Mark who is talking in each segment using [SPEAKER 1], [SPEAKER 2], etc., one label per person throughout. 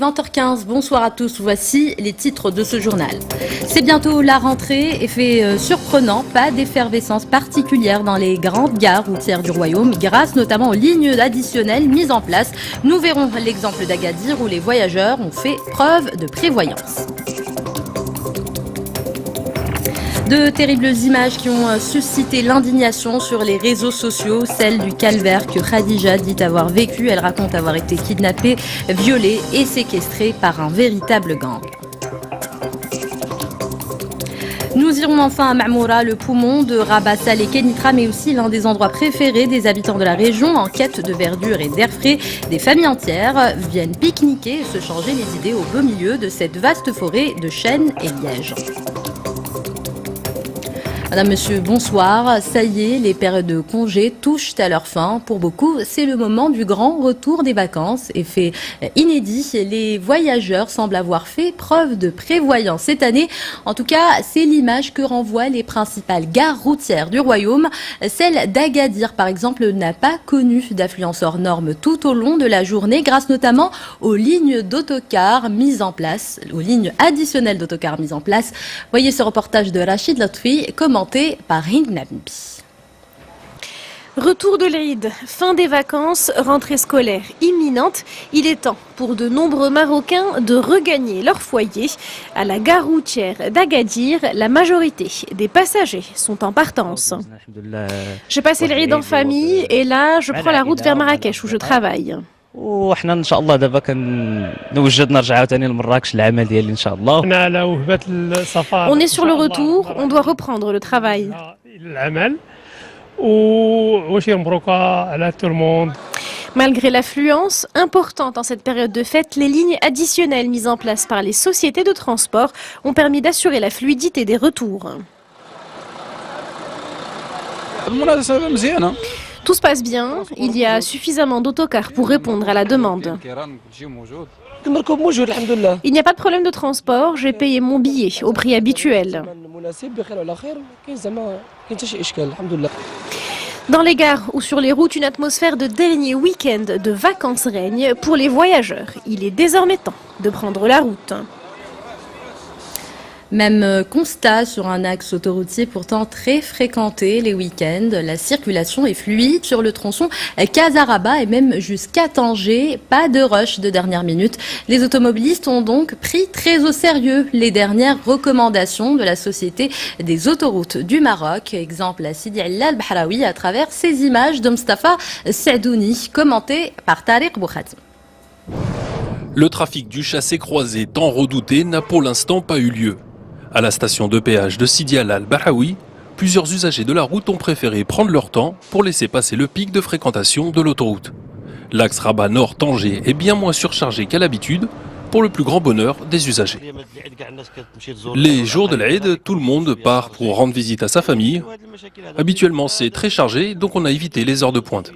[SPEAKER 1] 20h15, bonsoir à tous, voici les titres de ce journal. C'est bientôt la rentrée, effet surprenant, pas d'effervescence particulière dans les grandes gares routières du royaume, grâce notamment aux lignes additionnelles mises en place. Nous verrons l'exemple d'Agadir où les voyageurs ont fait preuve de prévoyance. De terribles images qui ont suscité l'indignation sur les réseaux sociaux, celle du calvaire que Khadija dit avoir vécu. Elle raconte avoir été kidnappée, violée et séquestrée par un véritable gang. Nous irons enfin à Ma'moura, le poumon de Rabat Saleh Kenitra, mais aussi l'un des endroits préférés des habitants de la région. En quête de verdure et d'air frais, des familles entières viennent pique-niquer et se changer les idées au beau milieu de cette vaste forêt de chênes et lièges. Madame, monsieur, bonsoir. Ça y est, les périodes de congés touchent à leur fin. Pour beaucoup, c'est le moment du grand retour des vacances. Effet inédit, les voyageurs semblent avoir fait preuve de prévoyance cette année. En tout cas, c'est l'image que renvoient les principales gares routières du royaume. Celle d'Agadir, par exemple, n'a pas connu d'affluence hors norme tout au long de la journée, grâce notamment aux lignes d'autocars mises en place, aux lignes additionnelles d'autocars mises en place. Voyez ce reportage de Rachid Lotfi, commenté par Hind Nabi.
[SPEAKER 2] Retour de l'Aïd, fin des vacances, rentrée scolaire imminente. Il est temps pour de nombreux Marocains de regagner leur foyer. À la gare routière d'Agadir, la majorité des passagers sont en partance. J'ai passé l'Aïd en famille et là, je prends la route vers Marrakech où je travaille.
[SPEAKER 3] وحنا ان شاء الله دابا كنوجد نرجع عاوتاني لمراكش العمل ديالي ان شاء الله.
[SPEAKER 2] On est sur le retour, on doit reprendre le travail. Malgré l'affluence importante en cette période de fête, les lignes additionnelles mises en place par les sociétés de transport ont permis d'assurer la fluidité des retours. Tout se passe bien, il y a suffisamment d'autocars pour répondre à la demande. Il n'y a pas de problème de transport, j'ai payé mon billet au prix habituel. Dans les gares ou sur les routes, une atmosphère de dernier week-end de vacances règne pour les voyageurs. Il est désormais temps de prendre la route.
[SPEAKER 1] Même constat sur un axe autoroutier pourtant très fréquenté les week-ends. La circulation est fluide sur le tronçon Casarabat et même jusqu'à Tanger. Pas de rush de dernière minute. Les automobilistes ont donc pris très au sérieux les dernières recommandations de la Société des autoroutes du Maroc. Exemple à Sidi El Bahraoui à travers ces images de Mustafa Sadouni, commentées par Tariq Boukhati.
[SPEAKER 4] Le trafic du chassé-croisé tant redouté n'a pour l'instant pas eu lieu. À la station de péage de Sidi Al-Bahraoui, plusieurs usagers de la route ont préféré prendre leur temps pour laisser passer le pic de fréquentation de l'autoroute. L'axe Rabat-Nord-Tanger est bien moins surchargé qu'à l'habitude, pour le plus grand bonheur des usagers. Les jours de l'Aïd, tout le monde part pour rendre visite à sa famille. Habituellement, c'est très chargé, donc on a évité les heures de pointe.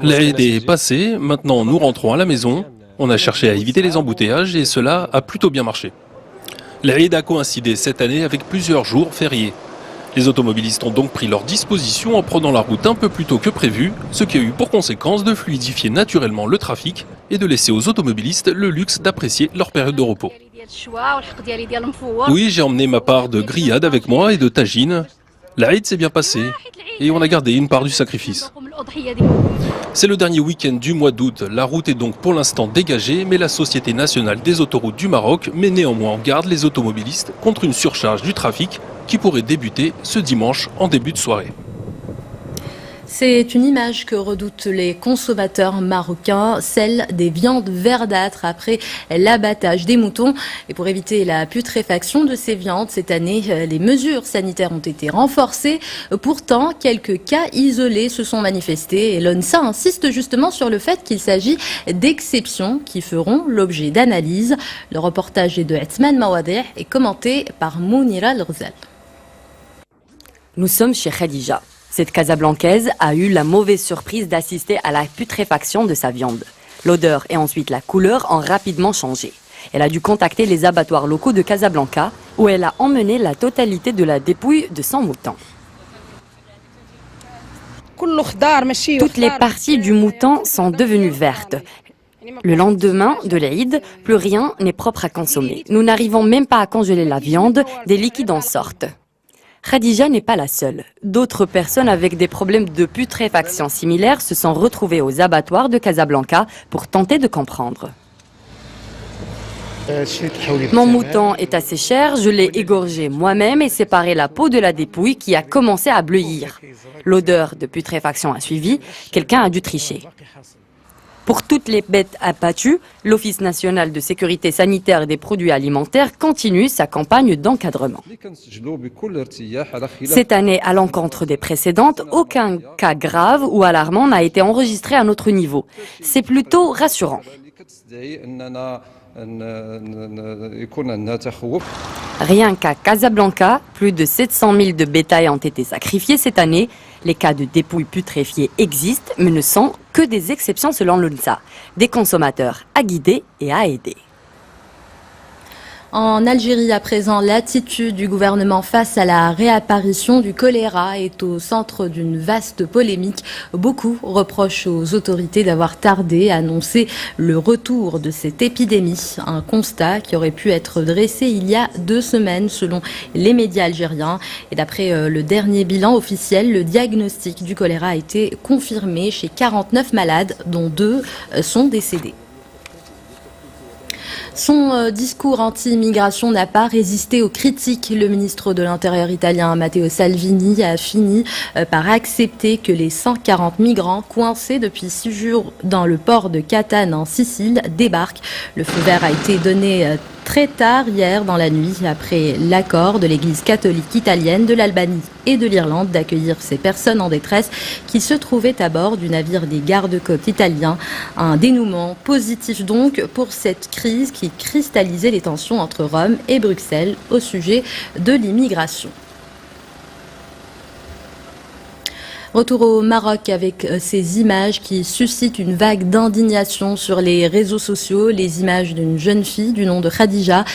[SPEAKER 4] L'Aïd est passé, maintenant nous rentrons à la maison. On a cherché à éviter les embouteillages et cela a plutôt bien marché. L'Aïd a coïncidé cette année avec plusieurs jours fériés. Les automobilistes ont donc pris leurs dispositions en prenant la route un peu plus tôt que prévu, ce qui a eu pour conséquence de fluidifier naturellement le trafic et de laisser aux automobilistes le luxe d'apprécier leur période de repos. Oui, j'ai emmené ma part de grillade avec moi et de tagine. L'Aïd s'est bien passé et on a gardé une part du sacrifice. C'est le dernier week-end du mois d'août. La route est donc pour l'instant dégagée, mais la Société nationale des autoroutes du Maroc met néanmoins en garde les automobilistes contre une surcharge du trafic qui pourrait débuter ce dimanche en début de soirée.
[SPEAKER 1] C'est une image que redoutent les consommateurs marocains, celle des viandes verdâtres après l'abattage des moutons. Et pour éviter la putréfaction de ces viandes, cette année, les mesures sanitaires ont été renforcées. Pourtant, quelques cas isolés se sont manifestés et l'ONSA insiste justement sur le fait qu'il s'agit d'exceptions qui feront l'objet d'analyses. Le reportage de Etzman Mawadeh est commenté par Mounira Al-Ghzal.
[SPEAKER 5] Nous sommes chez Khadija. Cette Casablancaise a eu la mauvaise surprise d'assister à la putréfaction de sa viande. L'odeur et ensuite la couleur ont rapidement changé. Elle a dû contacter les abattoirs locaux de Casablanca où elle a emmené la totalité de la dépouille de 100 moutons. Toutes les parties du mouton sont devenues vertes. Le lendemain de l'Aïd, plus rien n'est propre à consommer. Nous n'arrivons même pas à congeler la viande, des liquides en sortent. Khadija n'est pas la seule. D'autres personnes avec des problèmes de putréfaction similaires se sont retrouvées aux abattoirs de Casablanca pour tenter de comprendre. Mon mouton est assez cher, je l'ai égorgé moi-même et séparé la peau de la dépouille qui a commencé à bleuir. L'odeur de putréfaction a suivi, quelqu'un a dû tricher. Pour toutes les bêtes abattues, l'Office national de sécurité sanitaire des produits alimentaires continue sa campagne d'encadrement. Cette année, à l'encontre des précédentes, aucun cas grave ou alarmant n'a été enregistré à notre niveau. C'est plutôt rassurant. Rien qu'à Casablanca, plus de 700 000 de bétail ont été sacrifiés cette année. Les cas de dépouilles putréfiées existent, mais ne sont que des exceptions selon l'UNSA. Des consommateurs à guider et à aider.
[SPEAKER 1] En Algérie, à présent, l'attitude du gouvernement face à la réapparition du choléra est au centre d'une vaste polémique. Beaucoup reprochent aux autorités d'avoir tardé à annoncer le retour de cette épidémie. Un constat qui aurait pu être dressé il y a 2 semaines selon les médias algériens. Et d'après le dernier bilan officiel, le diagnostic du choléra a été confirmé chez 49 malades, dont 2 sont décédés. Son discours anti-immigration n'a pas résisté aux critiques. Le ministre de l'Intérieur italien Matteo Salvini a fini par accepter que les 140 migrants coincés depuis 6 jours dans le port de Catane en Sicile débarquent. Le feu vert a été donné très tard hier dans la nuit après l'accord de l'Église catholique italienne, de l'Albanie et de l'Irlande d'accueillir ces personnes en détresse qui se trouvaient à bord du navire des gardes-côtes italiens. Un dénouement positif donc pour cette crise qui cristallisait les tensions entre Rome et Bruxelles au sujet de l'immigration. Retour au Maroc avec ces images qui suscitent une vague d'indignation sur les réseaux sociaux. Les images d'une jeune fille du nom de Khadija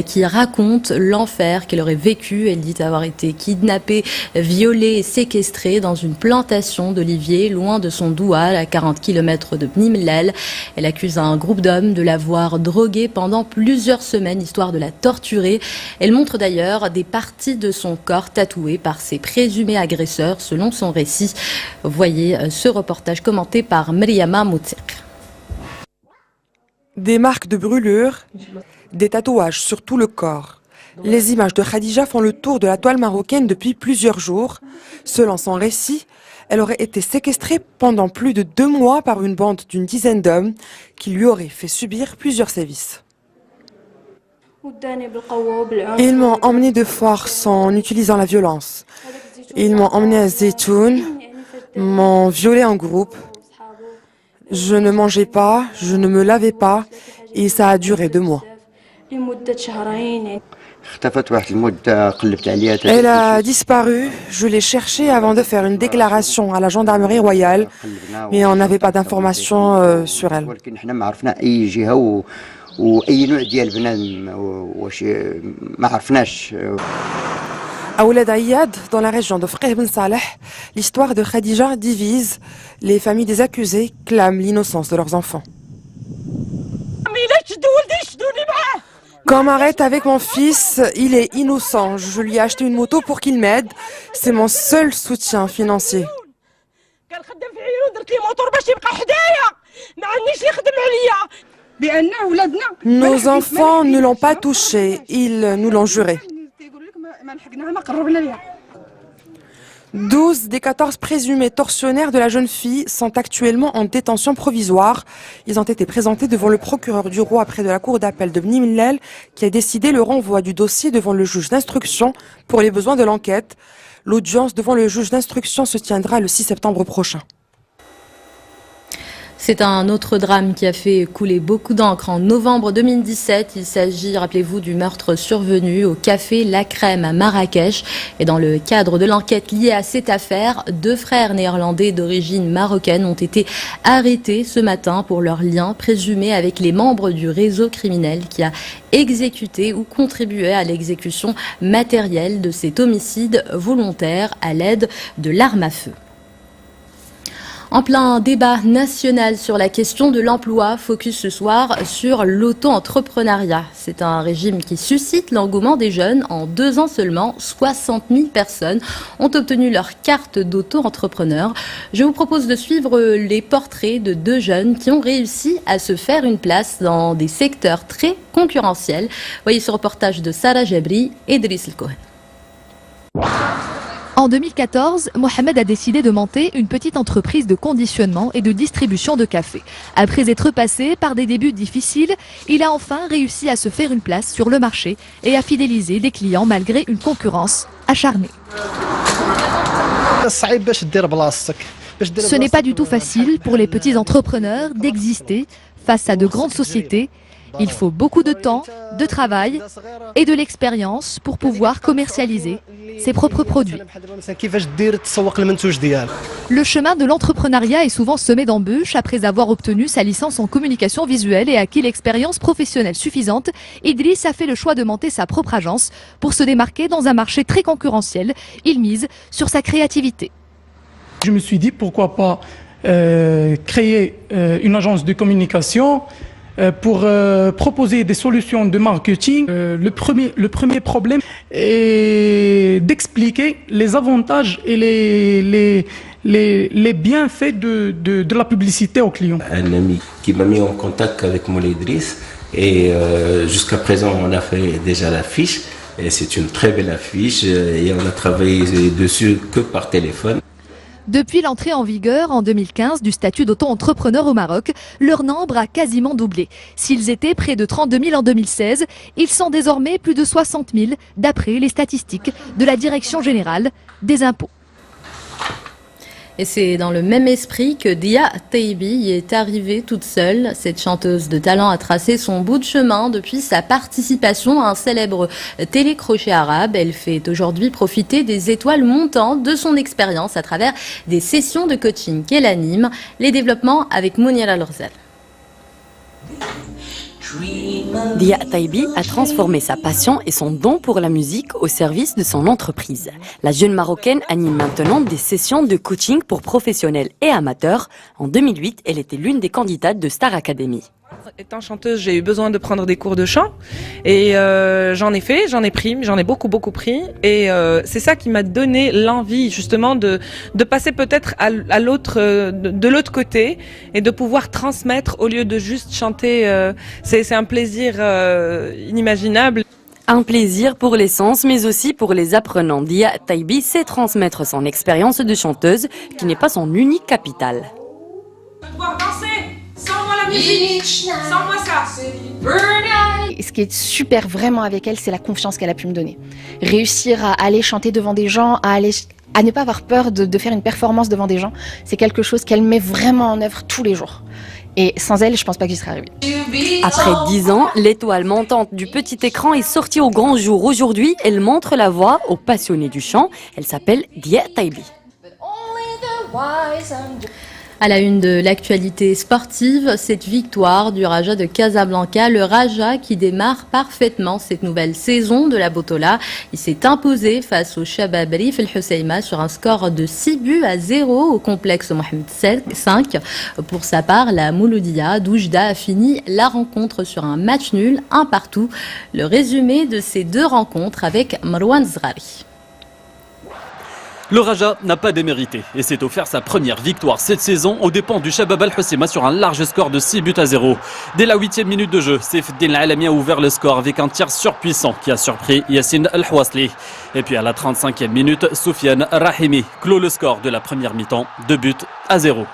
[SPEAKER 1] qui raconte l'enfer qu'elle aurait vécu. Elle dit avoir été kidnappée, violée et séquestrée dans une plantation d'oliviers loin de son doual à 40 km de Bni Mellal. Elle accuse un groupe d'hommes de l'avoir droguée pendant plusieurs semaines histoire de la torturer. Elle montre d'ailleurs des parties de son corps tatouées par ses présumés agresseurs selon son récit. Voyez ce reportage commenté par Mriama Moutir.
[SPEAKER 6] Des marques de brûlures, des tatouages sur tout le corps. Les images de Khadija font le tour de la toile marocaine depuis plusieurs jours. Selon son récit, elle aurait été séquestrée pendant plus de 2 mois par une bande d'une dizaine d'hommes qui lui auraient fait subir plusieurs sévices. Ils m'ont emmenée de force en utilisant la violence. Ils m'ont emmenée à Zeytoun, m'ont violée en groupe. Je ne mangeais pas, je ne me lavais pas et ça a duré 2 mois. Elle a disparu, je l'ai cherchée avant de faire une déclaration à la gendarmerie royale, mais on n'avait pas d'informations sur elle. À Ouled Aïad, dans la région de Freh Ben Saleh, l'histoire de Khadija divise. Les familles des accusés clament l'innocence de leurs enfants. Quand m'arrête avec mon fils, il est innocent. Je lui ai acheté une moto pour qu'il m'aide. C'est mon seul soutien financier. Nos enfants ne l'ont pas touché, ils nous l'ont juré. 12 des 14 présumés tortionnaires de la jeune fille sont actuellement en détention provisoire. Ils ont été présentés devant le procureur du roi près de la cour d'appel de Bni Mellal qui a décidé le renvoi du dossier devant le juge d'instruction pour les besoins de l'enquête. L'audience devant le juge d'instruction se tiendra le 6 septembre prochain.
[SPEAKER 1] C'est un autre drame qui a fait couler beaucoup d'encre en novembre 2017. Il s'agit, rappelez-vous, du meurtre survenu au café La Crème à Marrakech. Et dans le cadre de l'enquête liée à cette affaire, 2 frères néerlandais d'origine marocaine ont été arrêtés ce matin pour leur lien présumé avec les membres du réseau criminel qui a exécuté ou contribué à l'exécution matérielle de cet homicide volontaire à l'aide de l'arme à feu. En plein débat national sur la question de l'emploi, focus ce soir sur l'auto-entrepreneuriat. C'est un régime qui suscite l'engouement des jeunes. En 2 ans seulement, 60 000 personnes ont obtenu leur carte d'auto-entrepreneur. Je vous propose de suivre les portraits de 2 jeunes qui ont réussi à se faire une place dans des secteurs très concurrentiels. Voyez ce reportage de Sarah Jabri et Driss El Kohen.
[SPEAKER 7] En 2014, Mohamed a décidé de monter une petite entreprise de conditionnement et de distribution de café. Après être passé par des débuts difficiles, il a enfin réussi à se faire une place sur le marché et à fidéliser des clients malgré une concurrence acharnée. Ce n'est pas du tout facile pour les petits entrepreneurs d'exister face à de grandes sociétés. Il faut beaucoup de temps, de travail et de l'expérience pour pouvoir commercialiser ses propres produits. Le chemin de l'entrepreneuriat est souvent semé d'embûches. Après avoir obtenu sa licence en communication visuelle et acquis l'expérience professionnelle suffisante, Idriss a fait le choix de monter sa propre agence pour se démarquer dans un marché très concurrentiel. Il mise sur sa créativité.
[SPEAKER 8] Je me suis dit pourquoi pas créer une agence de communication pour proposer des solutions de marketing. Le premier problème est d'expliquer les avantages et les bienfaits de la publicité aux clients.
[SPEAKER 9] Un ami qui m'a mis en contact avec Moulay Idriss et jusqu'à présent on a fait déjà l'affiche et c'est une très belle affiche et on a travaillé dessus que par téléphone.
[SPEAKER 7] Depuis l'entrée en vigueur en 2015 du statut d'auto-entrepreneur au Maroc, leur nombre a quasiment doublé. S'ils étaient près de 32 000 en 2016, ils sont désormais plus de 60 000 d'après les statistiques de la Direction générale des impôts.
[SPEAKER 1] Et c'est dans le même esprit que Dia Taibi y est arrivée toute seule. Cette chanteuse de talent a tracé son bout de chemin depuis sa participation à un célèbre télécrochet arabe. Elle fait aujourd'hui profiter des étoiles montantes de son expérience à travers des sessions de coaching qu'elle anime. Les développements avec Mounira Lorzal.
[SPEAKER 5] Dia Taibi a transformé sa passion et son don pour la musique au service de son entreprise. La jeune Marocaine anime maintenant des sessions de coaching pour professionnels et amateurs. En 2008, elle était l'une des candidates de Star Academy.
[SPEAKER 10] Étant chanteuse, j'ai eu besoin de prendre des cours de chant et j'en ai fait, j'en ai beaucoup pris et c'est ça qui m'a donné l'envie justement de passer peut-être à l'autre, de l'autre côté et de pouvoir transmettre au lieu de juste chanter. C'est un plaisir inimaginable.
[SPEAKER 5] Un plaisir pour les sens, mais aussi pour les apprenants. Dia Taibi sait transmettre son expérience de chanteuse, qui n'est pas son unique capital.
[SPEAKER 11] Pouvoir danser sans moi la musique, sans moi ça.
[SPEAKER 12] Et ce qui est super vraiment avec elle, c'est la confiance qu'elle a pu me donner. Réussir à aller chanter devant des gens, à ne pas avoir peur de faire une performance devant des gens, c'est quelque chose qu'elle met vraiment en œuvre tous les jours. Et sans elle, je pense pas que j'y serais arrivée.
[SPEAKER 5] Après 10 ans, l'étoile montante du petit écran est sortie au grand jour. Aujourd'hui, elle montre la voix aux passionnés du chant. Elle s'appelle Dia Taibi.
[SPEAKER 1] À la une de l'actualité sportive, cette victoire du Raja de Casablanca, le Raja qui démarre parfaitement cette nouvelle saison de la Botola. Il s'est imposé face au Shabab Rif El Husseima sur un score de 6-0 au complexe Mohamed V. Pour sa part, la Mouloudia d'Oujda a fini la rencontre sur un match nul, 1-1. Le résumé de ces 2 rencontres avec Marwan Zghari.
[SPEAKER 13] Le Raja n'a pas démérité et s'est offert sa première victoire cette saison aux dépens du Shabab Al Husseima sur un large score de 6-0. Dès la 8e minute de jeu, Saifeddin Alami a ouvert le score avec un tir surpuissant qui a surpris Yassine Al-Houasli. Et puis à la 35e minute, Soufiane Rahimi clôt le score de la première mi-temps, 2-0.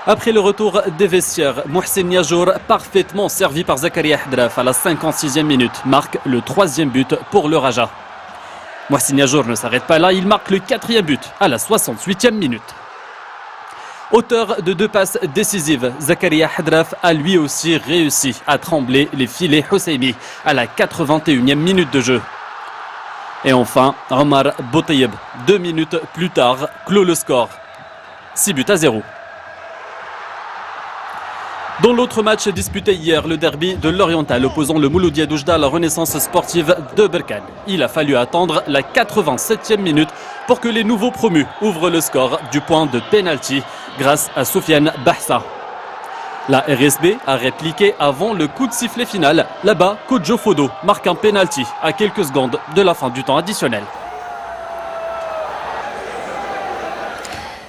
[SPEAKER 13] Après le retour des vestiaires, Mohsen Niajour, parfaitement servi par Zakaria Hadraf à la 56e minute, marque le 3e but pour le Raja. Mohsen Niajour ne s'arrête pas là, il marque le 4e but à la 68e minute. Auteur de 2 passes décisives, Zakaria Hadraf a lui aussi réussi à trembler les filets Husseimi à la 81e minute de jeu. Et enfin, Omar Boutayeb, 2 minutes plus tard, clôt le score. 6-0. Dans l'autre match disputé hier, le derby de l'Oriental opposant le Mouloudia d'Oujda à la Renaissance sportive de Berkane. Il a fallu attendre la 87e minute pour que les nouveaux promus ouvrent le score du point de pénalty grâce à Soufiane Bahsa. La RSB a répliqué avant le coup de sifflet final. Là-bas, Kodjo Fodo marque un pénalty à quelques secondes de la fin du temps additionnel.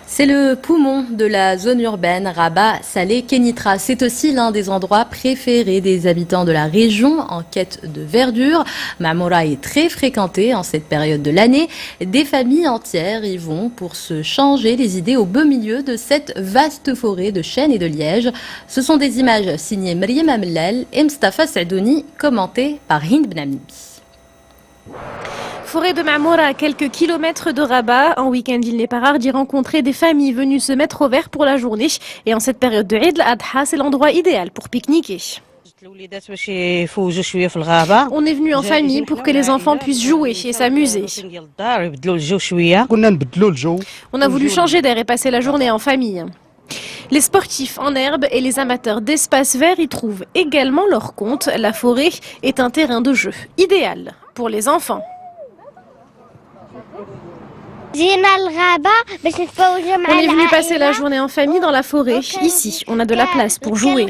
[SPEAKER 1] C'est le poumon de la zone urbaine Rabat Salé Kenitra. C'est aussi l'un des endroits préférés des habitants de la région en quête de verdure. Mamoura est très fréquenté en cette période de l'année. Des familles entières y vont pour se changer les idées au beau milieu de cette vaste forêt de chênes et de lièges. Ce sont des images signées Mriem Amlal et Mustafa Sadouni, commentées par Hind Benambi.
[SPEAKER 2] Forêt de Mamoura, à quelques kilomètres de Rabat. En week-end, il n'est pas rare d'y rencontrer des familles venues se mettre au vert pour la journée. Et en cette période de Eid al-Adha, c'est l'endroit idéal pour pique-niquer. On est venu en famille pour que les enfants puissent jouer et s'amuser. On a voulu changer d'air et passer la journée en famille. Les sportifs en herbe et les amateurs d'espaces verts y trouvent également leur compte. La forêt est un terrain de jeu idéal pour les enfants. On est venu passer la journée en famille dans la forêt. Ici, on a de la place pour jouer.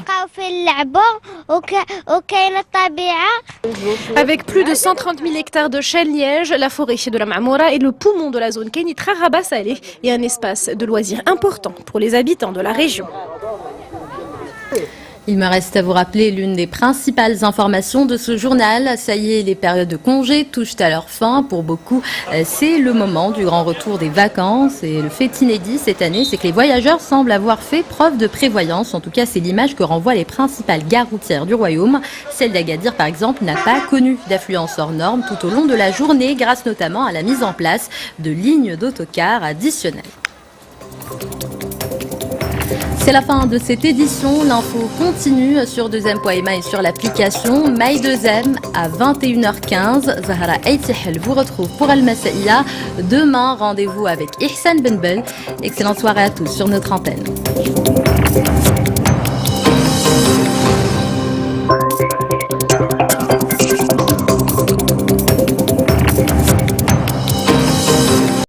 [SPEAKER 2] Avec plus de 130 000 hectares de chênes-lièges, la forêt de la Mamoura est le poumon de la zone Kenitra Rabat Salé et un espace de loisirs important pour les habitants de la région.
[SPEAKER 1] Il me reste à vous rappeler l'une des principales informations de ce journal. Ça y est, les périodes de congés touchent à leur fin. Pour beaucoup, c'est le moment du grand retour des vacances. Et le fait inédit cette année, c'est que les voyageurs semblent avoir fait preuve de prévoyance. En tout cas, c'est l'image que renvoient les principales gares routières du royaume. Celle d'Agadir, par exemple, n'a pas connu d'affluence hors norme tout au long de la journée, grâce notamment à la mise en place de lignes d'autocars additionnelles. C'est la fin de cette édition. L'info continue sur 2m.ma et sur l'application My2M à 21h15. Zahra Aitihel vous retrouve pour Al-Masaïa. Demain, rendez-vous avec Ihsan Benbel. Excellente soirée à tous sur notre antenne.